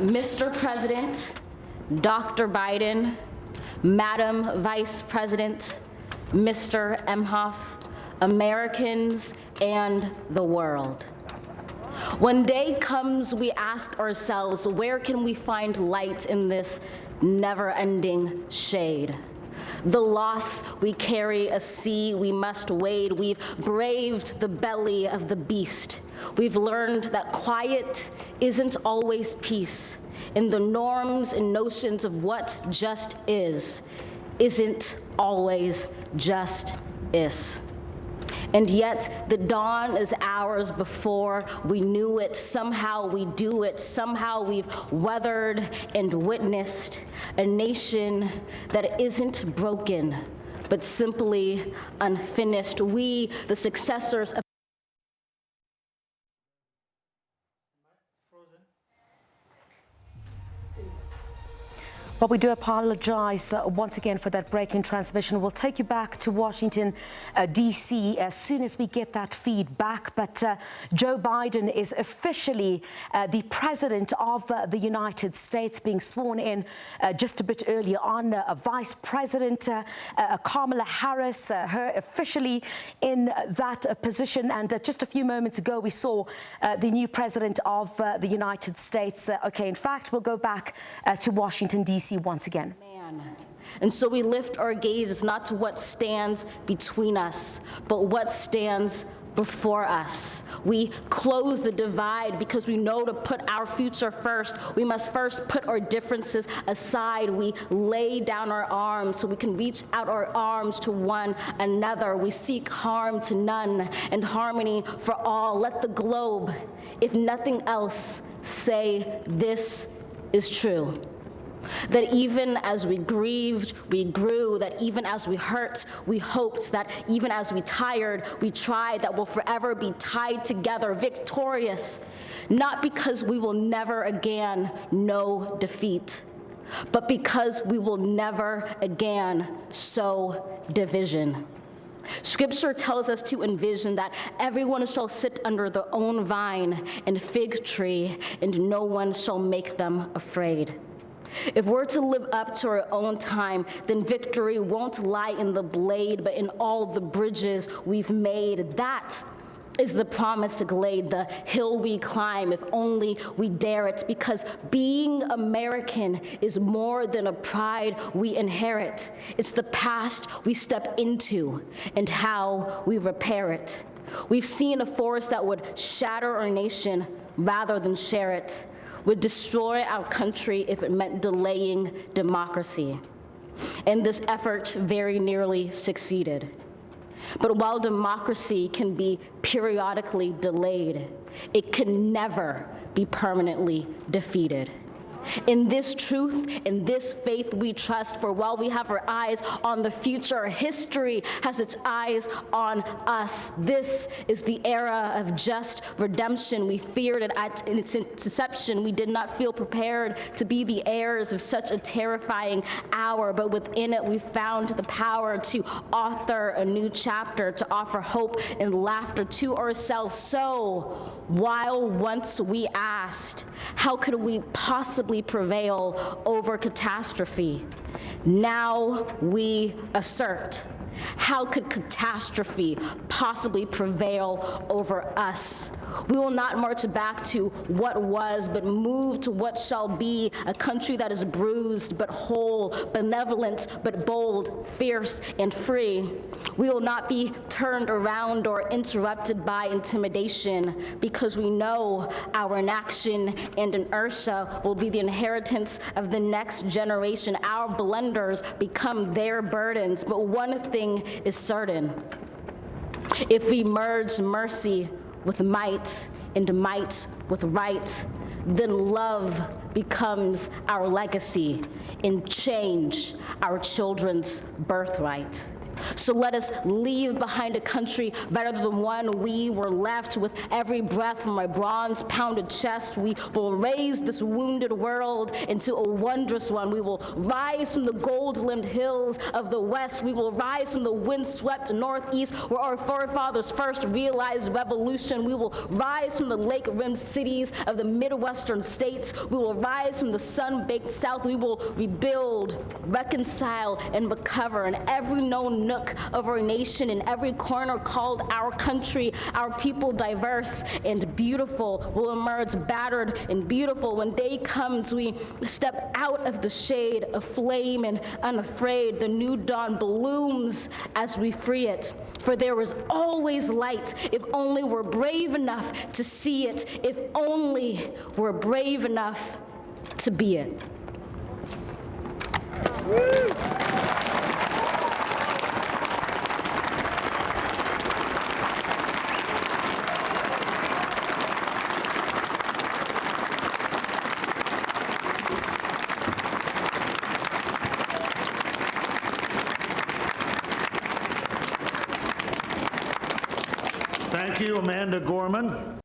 Mr. President, Dr. Biden, Madam Vice President, Mr. Emhoff, Americans, and the world. When day comes, we ask ourselves, where can we find light in this never-ending shade? The loss we carry, a sea we must wade. We've braved the belly of the beast. We've learned that quiet isn't always peace, and the norms and notions of what just isn't always just is. And yet the dawn is ours before we knew it. Somehow we do it. Somehow we've weathered and witnessed a nation that isn't broken, but simply unfinished. We, the successors of Well, we do apologize once again for that break in transmission. We'll take you back to Washington, D.C. as soon as we get that feedback. But Joe Biden is officially the president of the United States, being sworn in just a bit earlier on. Vice President Kamala Harris, her officially in that position. And just a few moments ago, we saw the new president of the United States. In fact, we'll go back to Washington, D.C. once again. And so we lift our gazes not to what stands between us, but what stands before us. We close the divide because we know to put our future first. We must first put our differences aside. We lay down our arms so we can reach out our arms to one another. We seek harm to none and harmony for all. Let the globe, if nothing else, say this is true. That even as we grieved, we grew, that even as we hurt, we hoped, that even as we tired, we tried, that we'll forever be tied together, victorious, not because we will never again know defeat, but because we will never again sow division. Scripture tells us to envision that everyone shall sit under their own vine and fig tree, and no one shall make them afraid. If we're to live up to our own time, then victory won't lie in the blade, but in all the bridges we've made. That is the promised glade, the hill we climb, if only we dare it, because being American is more than a pride we inherit. It's the past we step into and how we repair it. We've seen a force that would shatter our nation rather than share it, would destroy our country if it meant delaying democracy. And this effort very nearly succeeded. But while democracy can be periodically delayed, it can never be permanently defeated. In this truth, in this faith we trust, for while we have our eyes on the future, history has its eyes on us. This is the era of just redemption. We feared it in its inception. We did not feel prepared to be the heirs of such a terrifying hour, but within it we found the power to author a new chapter, to offer hope and laughter to ourselves. So, while once we asked, how could we possibly prevail over catastrophe? Now we assert, how could catastrophe possibly prevail over us? We will not march back to what was, but move to what shall be, a country that is bruised but whole, benevolent but bold, fierce and free. We will not be turned around or interrupted by intimidation, because we know our inaction and inertia will be the inheritance of the next generation. Our blunders become their burdens, but one thing is certain. If we merge mercy with might and might with right, then love becomes our legacy and change our children's birthright. So let us leave behind a country better than the one we were left. With every breath from my bronze-pounded chest, we will raise this wounded world into a wondrous one. We will rise from the gold-limbed hills of the West. We will rise from the wind-swept Northeast, where our forefathers first realized revolution. We will rise from the lake-rimmed cities of the Midwestern states. We will rise from the sun-baked South. We will rebuild, reconcile, and recover in every known nook of our nation, in every corner called our country. Our people, diverse and beautiful, will emerge battered and beautiful. When day comes, we step out of the shade of flame and unafraid. The new dawn blooms as we free it. For there is always light if only we're brave enough to see it, if only we're brave enough to be it. Thank you, Amanda Gorman.